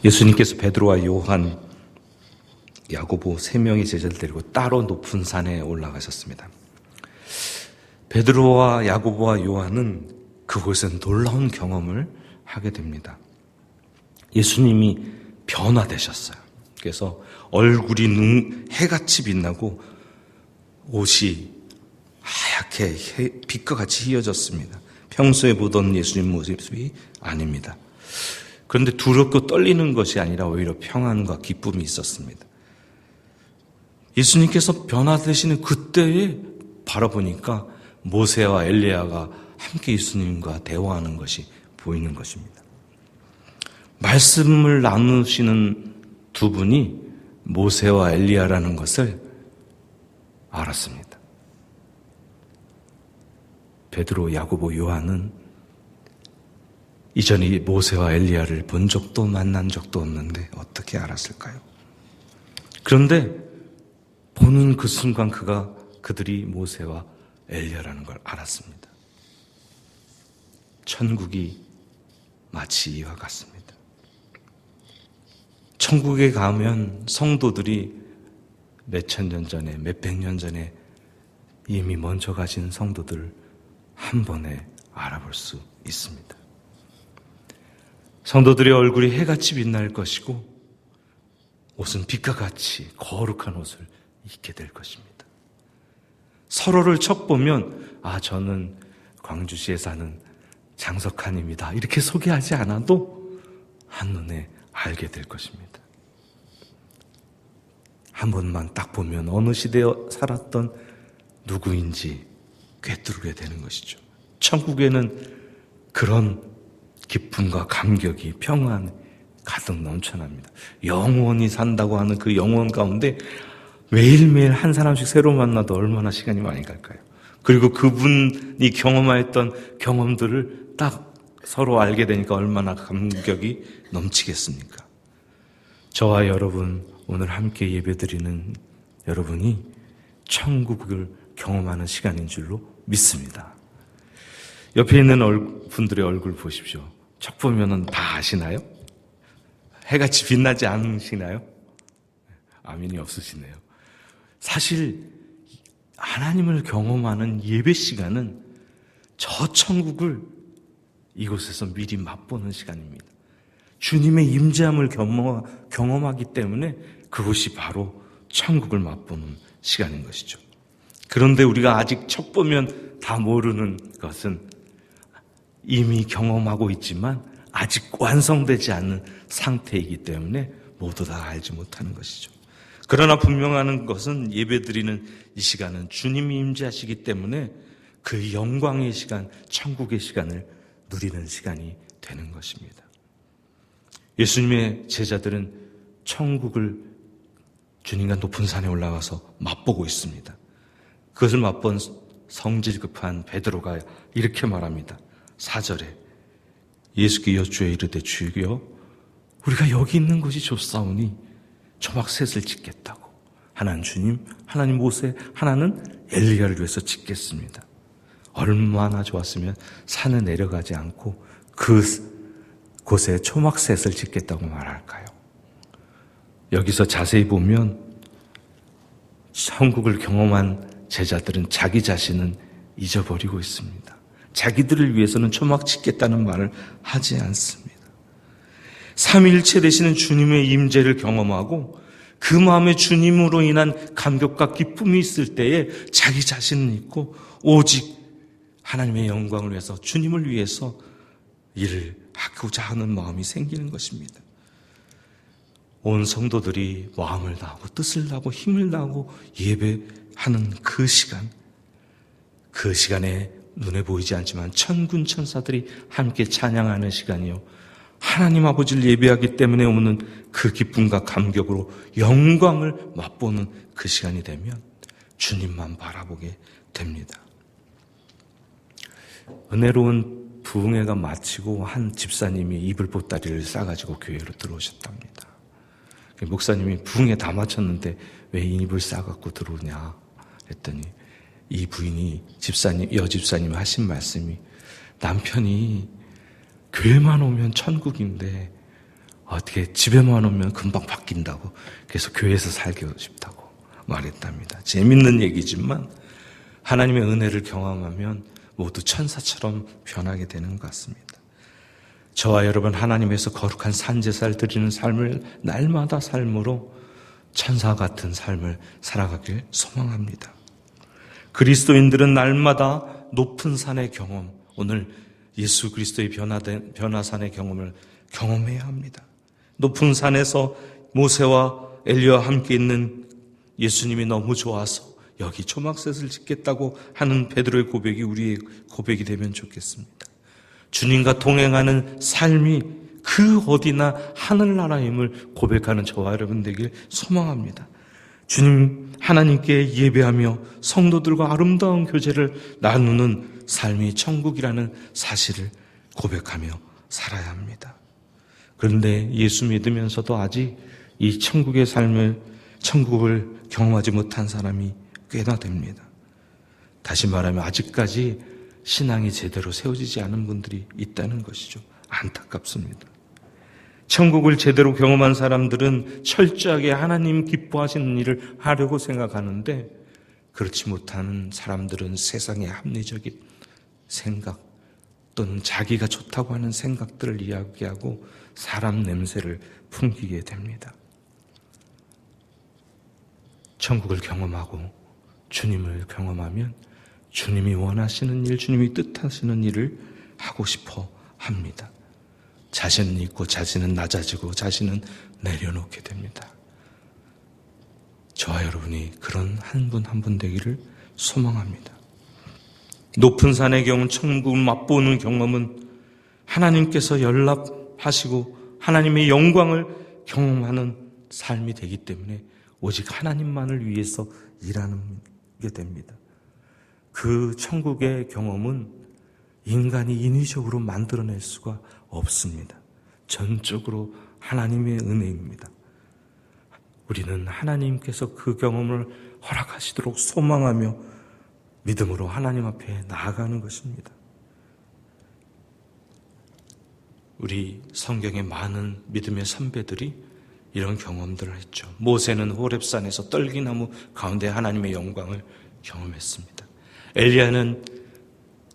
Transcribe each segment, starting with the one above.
예수님께서 베드로와 요한, 야고보 3명의 제자를 데리고 따로 높은 산에 올라가셨습니다. 베드로와 야고보와 요한은 그곳에서 놀라운 경험을 하게 됩니다. 예수님이 변화되셨어요. 그래서 얼굴이 해같이 빛나고 옷이 하얗게 빛과 같이 휘어졌습니다. 평소에 보던 예수님 모습이 아닙니다. 그런데 두렵고 떨리는 것이 아니라 오히려 평안과 기쁨이 있었습니다. 예수님께서 변화되시는 그때에 바라보니까 모세와 엘리야가 함께 예수님과 대화하는 것이 보이는 것입니다. 말씀을 나누시는 두 분이 모세와 엘리야라는 것을 알았습니다. 베드로, 야고보, 요한은 이전에 모세와 엘리야를 본 적도 만난 적도 없는데 어떻게 알았을까요? 그런데 보는 그 순간 그들이 모세와 엘리야라는 걸 알았습니다. 천국이 마치 이와 같습니다. 천국에 가면 성도들이 몇천 년 전에, 몇백 년 전에 이미 먼저 가신 성도들을 한 번에 알아볼 수 있습니다. 성도들의 얼굴이 해같이 빛날 것이고 옷은 빛과 같이 거룩한 옷을 입게 될 것입니다. 서로를 척 보면 저는 광주시에 사는 장석한입니다. 이렇게 소개하지 않아도 한눈에 알게 될 것입니다. 한 번만 딱 보면 어느 시대에 살았던 누구인지 꿰뚫게 되는 것이죠. 천국에는 그런 기쁨과 감격이 평안 가득 넘쳐납니다. 영원히 산다고 하는 그 영원 가운데 매일매일 한 사람씩 새로 만나도 얼마나 시간이 많이 갈까요? 그리고 그분이 경험하였던 경험들을 딱 서로 알게 되니까 얼마나 감격이 넘치겠습니까? 저와 여러분, 오늘 함께 예배드리는 여러분이 천국을 경험하는 시간인 줄로 믿습니다. 옆에 있는 분들의 얼굴 보십시오. 척 보면은 다 아시나요? 해같이 빛나지 않으시나요? 아멘이 없으시네요. 사실 하나님을 경험하는 예배 시간은 저 천국을 이곳에서 미리 맛보는 시간입니다. 주님의 임재함을 경험하기 때문에 그것이 바로 천국을 맛보는 시간인 것이죠. 그런데 우리가 아직 척 보면 다 모르는 것은 이미 경험하고 있지만 아직 완성되지 않은 상태이기 때문에 모두 다 알지 못하는 것이죠. 그러나 분명한 것은 예배드리는 이 시간은 주님이 임재하시기 때문에 그 영광의 시간, 천국의 시간을 누리는 시간이 되는 것입니다. 예수님의 제자들은 천국을 주님과 높은 산에 올라가서 맛보고 있습니다. 그것을 맛본 성질 급한 베드로가 이렇게 말합니다. 4절에 예수께 여쭈어 이르되 주여 우리가 여기 있는 것이 좋사오니 초막셋을 짓겠다고. 하나는 주님, 하나는 모세, 하나는 엘리야를 위해서 짓겠습니다. 얼마나 좋았으면 산에 내려가지 않고 그곳에 초막셋을 짓겠다고 말할까요? 여기서 자세히 보면 천국을 경험한 제자들은 자기 자신은 잊어버리고 있습니다. 자기들을 위해서는 초막 짓겠다는 말을 하지 않습니다. 삼위일체 되시는 주님의 임재를 경험하고 그 마음에 주님으로 인한 감격과 기쁨이 있을 때에 자기 자신은 잊고 오직 하나님의 영광을 위해서 주님을 위해서 일을 하고자 하는 마음이 생기는 것입니다. 온 성도들이 마음을 다하고 뜻을 다하고 힘을 다하고 예배하는 그 시간에 눈에 보이지 않지만 천군 천사들이 함께 찬양하는 시간이요, 하나님 아버지를 예배하기 때문에 오는 그 기쁨과 감격으로 영광을 맛보는 그 시간이 되면 주님만 바라보게 됩니다. 은혜로운 부흥회가 마치고 한 집사님이 이불 보따리를 싸가지고 교회로 들어오셨답니다. 목사님이 부흥회 다 마쳤는데 왜 이불 싸갖고 들어오냐 했더니 이 부인이 여집사님 하신 말씀이 남편이 교회만 오면 천국인데 어떻게 집에만 오면 금방 바뀐다고, 그래서 교회에서 살고 싶다고 말했답니다. 재밌는 얘기지만 하나님의 은혜를 경험하면 모두 천사처럼 변하게 되는 것 같습니다. 저와 여러분, 하나님에서 거룩한 산제사를 드리는 삶을 날마다 삶으로 천사 같은 삶을 살아가길 소망합니다. 그리스도인들은 날마다 높은 산의 경험, 오늘 예수 그리스도의 변화산의 경험을 경험해야 합니다. 높은 산에서 모세와 엘리야와 함께 있는 예수님이 너무 좋아서 여기 초막셋을 짓겠다고 하는 베드로의 고백이 우리의 고백이 되면 좋겠습니다. 주님과 동행하는 삶이 그 어디나 하늘나라임을 고백하는 저와 여러분 되길 소망합니다. 주님 하나님께 예배하며 성도들과 아름다운 교제를 나누는 삶이 천국이라는 사실을 고백하며 살아야 합니다. 그런데 예수 믿으면서도 아직 이 천국의 삶을, 천국을 경험하지 못한 사람이 꽤나 됩니다. 다시 말하면 아직까지 신앙이 제대로 세워지지 않은 분들이 있다는 것이죠. 안타깝습니다. 천국을 제대로 경험한 사람들은 철저하게 하나님 기뻐하시는 일을 하려고 생각하는데, 그렇지 못한 사람들은 세상의 합리적인 생각 또는 자기가 좋다고 하는 생각들을 이야기하고 사람 냄새를 풍기게 됩니다. 천국을 경험하고 주님을 경험하면 주님이 원하시는 일, 주님이 뜻하시는 일을 하고 싶어 합니다. 자신은 있고 자신은 낮아지고 자신은 내려놓게 됩니다. 저와 여러분이 그런 한 분 한 분 되기를 소망합니다. 높은 산의 경우 천국을 맛보는 경험은 하나님께서 연락하시고 하나님의 영광을 경험하는 삶이 되기 때문에 오직 하나님만을 위해서 일하는 게 됩니다. 그 천국의 경험은 인간이 인위적으로 만들어낼 수가 없습니다. 전적으로 하나님의 은혜입니다. 우리는 하나님께서 그 경험을 허락하시도록 소망하며 믿음으로 하나님 앞에 나아가는 것입니다. 우리 성경의 많은 믿음의 선배들이 이런 경험들을 했죠. 모세는 호렙산에서 떨기나무 가운데 하나님의 영광을 경험했습니다. 엘리야는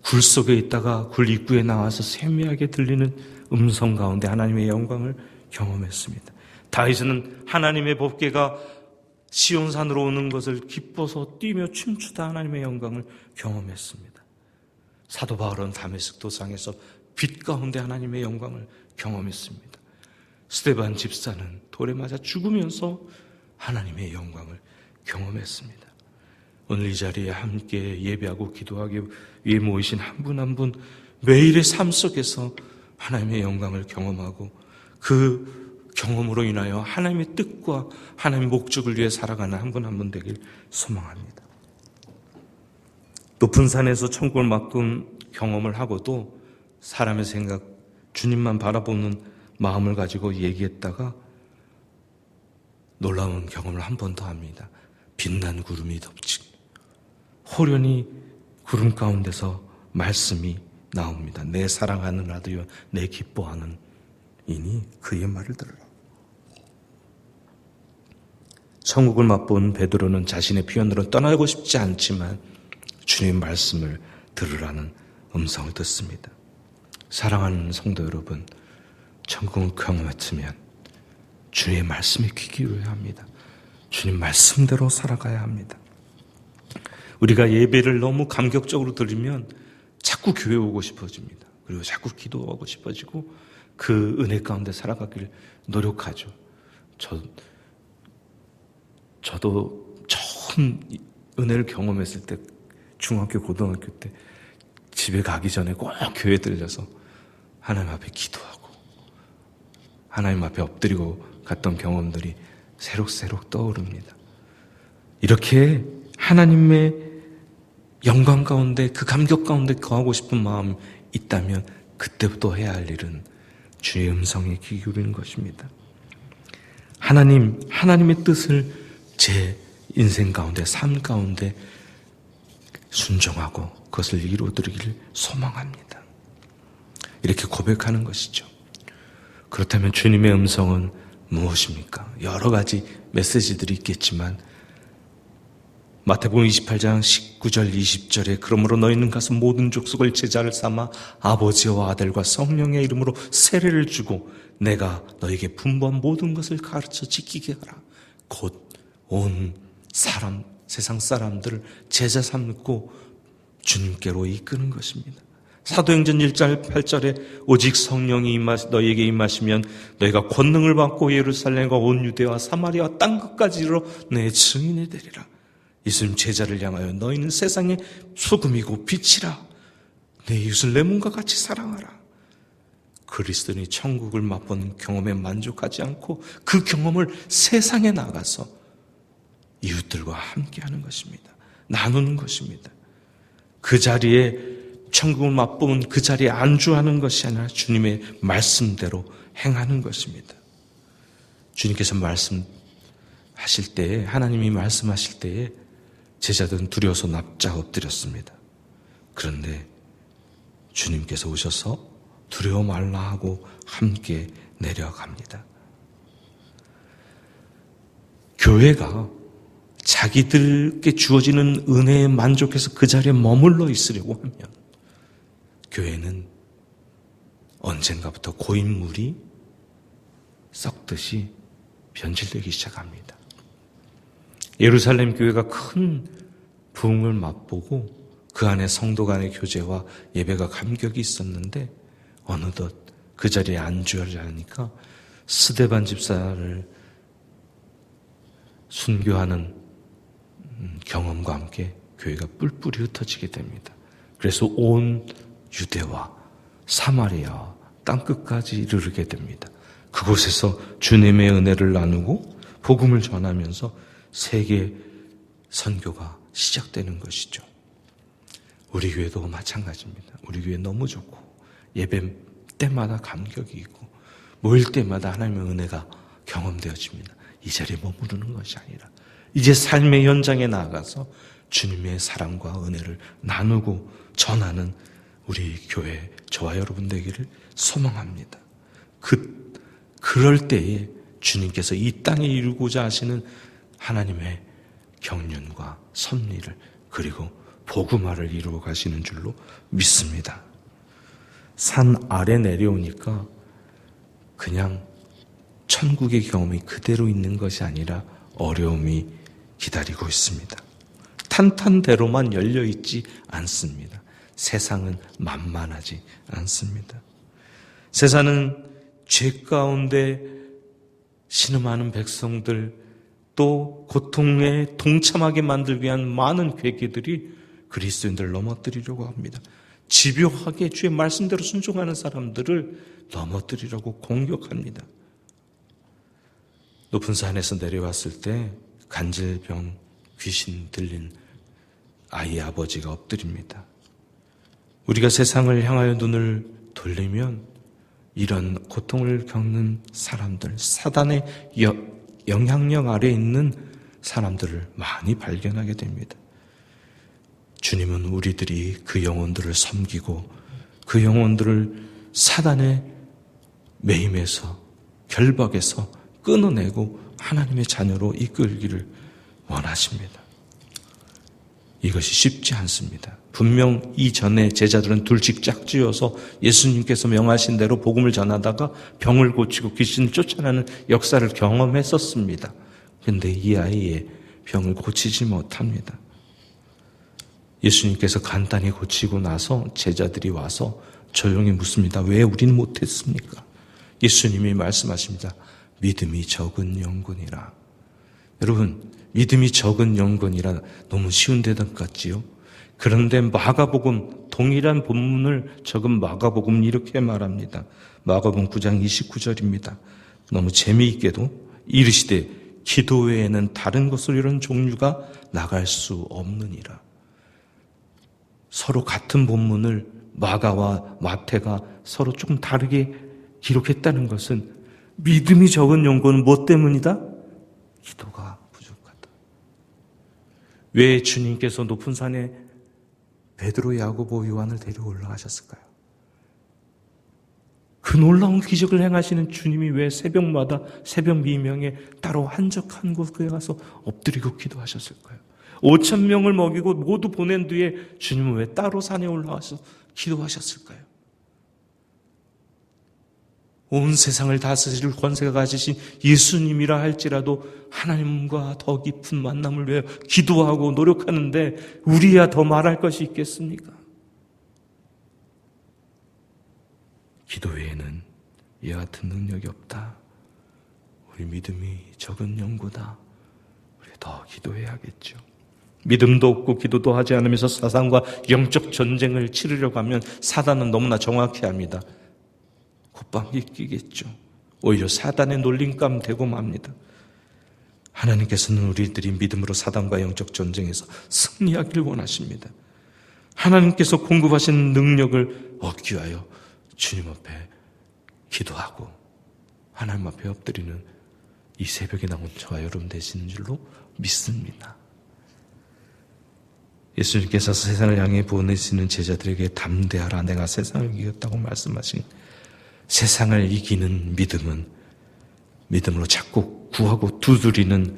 굴 속에 있다가 굴 입구에 나와서 세미하게 들리는 음성 가운데 하나님의 영광을 경험했습니다. 다윗은 하나님의 법궤가 시온산으로 오는 것을 기뻐서 뛰며 춤추다 하나님의 영광을 경험했습니다. 사도 바울은 다메섹 도상에서 빛 가운데 하나님의 영광을 경험했습니다. 스데반 집사는 돌에 맞아 죽으면서 하나님의 영광을 경험했습니다. 오늘 이 자리에 함께 예배하고 기도하기 위해 모이신 한 분 한 분 매일의 삶 속에서 하나님의 영광을 경험하고 그 경험으로 인하여 하나님의 뜻과 하나님의 목적을 위해 살아가는 한 분 한 분 되길 소망합니다. 높은 산에서 천국을 맛본 경험을 하고도 사람의 생각, 주님만 바라보는 마음을 가지고 얘기했다가 놀라운 경험을 한 번 더 합니다. 빛난 구름이 덮친 호련히 구름 가운데서 말씀이 나옵니다. 내 사랑하는 아들이여 내 기뻐하는 이니 그의 말을 들으라. 천국을 맛본 베드로는 자신의 표현으로 떠나고 싶지 않지만 주님의 말씀을 들으라는 음성을 듣습니다. 사랑하는 성도 여러분, 천국을 경험했으면 주님의 말씀에 귀 기울여야 합니다. 주님 말씀대로 살아가야 합니다. 우리가 예배를 너무 감격적으로 들으면 자꾸 교회 오고 싶어집니다. 그리고 자꾸 기도하고 싶어지고 그 은혜 가운데 살아가길 노력하죠. 저도 처음 은혜를 경험했을 때 중학교, 고등학교 때 집에 가기 전에 꼭 교회 들려서 하나님 앞에 기도하고 하나님 앞에 엎드리고 갔던 경험들이 새록새록 떠오릅니다. 이렇게 하나님의 영광 가운데 그 감격 가운데 거하고 싶은 마음이 있다면 그때부터 해야 할 일은 주의 음성에 귀 기울이는 것입니다. 하나님의 뜻을 제 인생 가운데, 삶 가운데 순종하고 그것을 이루어드리기를 소망합니다. 이렇게 고백하는 것이죠. 그렇다면 주님의 음성은 무엇입니까? 여러 가지 메시지들이 있겠지만 마태복음 28장 19절 20절에 그러므로 너희는 가서 모든 족속을 제자를 삼아 아버지와 아들과 성령의 이름으로 세례를 주고 내가 너에게 분부한 모든 것을 가르쳐 지키게 하라. 곧 온 세상 사람들을 제자 삼고 주님께로 이끄는 것입니다. 사도행전 1장 8절에 오직 성령이 너희에게 임하시면 너희가 권능을 받고 예루살렘과 온 유대와 사마리아 땅끝까지 이르러 내 증인이 되리라. 예수님 제자를 향하여 너희는 세상의 소금이고 빛이라. 내 이웃을 내 몸과 같이 사랑하라. 그리스도인이 천국을 맛본 경험에 만족하지 않고 그 경험을 세상에 나가서 이웃들과 함께하는 것입니다. 나누는 것입니다. 그 자리에 천국을 맛보면 그 자리에 안주하는 것이 아니라 주님의 말씀대로 행하는 것입니다. 주님께서 말씀하실 때에, 하나님이 말씀하실 때에 제자들은 두려워서 납작 엎드렸습니다. 그런데 주님께서 오셔서 두려워 말라 하고 함께 내려갑니다. 교회가 자기들께 주어지는 은혜에 만족해서 그 자리에 머물러 있으려고 하면 교회는 언젠가부터 고인물이 썩듯이 변질되기 시작합니다. 예루살렘 교회가 큰 부흥을 맛보고 그 안에 성도 간의 교제와 예배가 감격이 있었는데 어느덧 그 자리에 안주하려니까 스데반 집사를 순교하는 경험과 함께 교회가 뿔뿔이 흩어지게 됩니다. 그래서 온 유대와 사마리아 땅끝까지 이르게 됩니다. 그곳에서 주님의 은혜를 나누고 복음을 전하면서 세계 선교가 시작되는 것이죠. 우리 교회도 마찬가지입니다. 우리 교회 너무 좋고 예배 때마다 감격이 있고 모일 때마다 하나님의 은혜가 경험되어집니다. 이 자리에 머무르는 것이 아니라 이제 삶의 현장에 나아가서 주님의 사랑과 은혜를 나누고 전하는 우리 교회, 저와 여러분 되기를 소망합니다. 그럴 때에 주님께서 이 땅에 이루고자 하시는 하나님의 경륜과 섭리를 그리고 복음화를 이루어 가시는 줄로 믿습니다. 산 아래 내려오니까 그냥 천국의 경험이 그대로 있는 것이 아니라 어려움이 기다리고 있습니다. 탄탄대로만 열려있지 않습니다. 세상은 만만하지 않습니다. 세상은 죄 가운데 신음하는 백성들 또 고통에 동참하게 만들기 위한 많은 괴계들이 그리스도인들을 넘어뜨리려고 합니다. 집요하게 주의 말씀대로 순종하는 사람들을 넘어뜨리려고 공격합니다. 높은 산에서 내려왔을 때 간질병, 귀신 들린 아이의 아버지가 엎드립니다. 우리가 세상을 향하여 눈을 돌리면 이런 고통을 겪는 사람들, 사단의 영향력 아래에 있는 사람들을 많이 발견하게 됩니다. 주님은 우리들이 그 영혼들을 섬기고 그 영혼들을 사단의 매임에서 결박에서 끊어내고 하나님의 자녀로 이끌기를 원하십니다. 이것이 쉽지 않습니다. 분명 이전에 제자들은 둘씩 짝지어서 예수님께서 명하신 대로 복음을 전하다가 병을 고치고 귀신을 쫓아내는 역사를 경험했었습니다. 그런데 이 아이의 병을 고치지 못합니다. 예수님께서 간단히 고치고 나서 제자들이 와서 조용히 묻습니다. 왜 우리는 못했습니까? 예수님이 말씀하십니다. 믿음이 적은 영혼이라. 여러분, 믿음이 적은 영혼이라 너무 쉬운 대답 같지요? 그런데 마가복음, 동일한 본문을 적은 마가복음 이렇게 말합니다. 마가복음 9장 29절입니다. 너무 재미있게도 이르시되 기도 외에는 다른 것으로 이런 종류가 나갈 수 없느니라. 서로 같은 본문을 마가와 마태가 서로 조금 다르게 기록했다는 것은 믿음이 적은 영혼은 뭐 때문이다? 기도가 부족하다. 왜 주님께서 높은 산에 베드로, 야고보, 요한을 데리고 올라가셨을까요? 그 그 놀라운 기적을 행하시는 주님이 왜 새벽마다 새벽 미명에 따로 한적한 곳에 가서 엎드리고 기도하셨을까요? 5천 명을 먹이고 모두 보낸 뒤에 주님은 왜 따로 산에 올라와서 기도하셨을까요? 온 세상을 다스릴 권세가 가지신 예수님이라 할지라도 하나님과 더 깊은 만남을 위해 기도하고 노력하는데 우리야 더 말할 것이 있겠습니까? 기도 외에는 이와 같은 능력이 없다. 우리 믿음이 적은 연고다. 우리 더 기도해야겠죠. 믿음도 없고 기도도 하지 않으면서 사단과 영적 전쟁을 치르려고 하면 사단은 너무나 정확히 합니다. 콧방귀 끼겠죠. 오히려 사단의 놀림감 되고 맙니다. 하나님께서는 우리들이 믿음으로 사단과 영적 전쟁에서 승리하기를 원하십니다. 하나님께서 공급하신 능력을 얻기 위하여 주님 앞에 기도하고 하나님 앞에 엎드리는 이 새벽에 나온 저와 여러분 되시는 줄로 믿습니다. 예수님께서 세상을 향해 보내시는 제자들에게 담대하라 내가 세상을 이겼다고 말씀하신 세상을 이기는 믿음은 믿음으로 자꾸 구하고 두드리는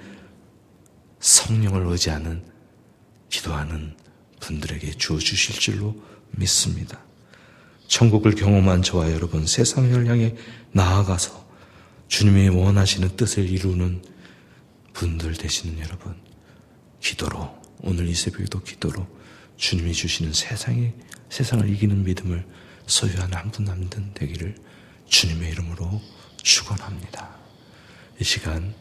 성령을 의지하는 기도하는 분들에게 주어주실 줄로 믿습니다. 천국을 경험한 저와 여러분 세상을 향해 나아가서 주님이 원하시는 뜻을 이루는 분들 되시는 여러분 기도로 오늘 이 새벽에도 기도로 주님이 주시는 세상을 이기는 믿음을 소유하는 한 분 한 분 되기를 주님의 이름으로 축원합니다. 이 시간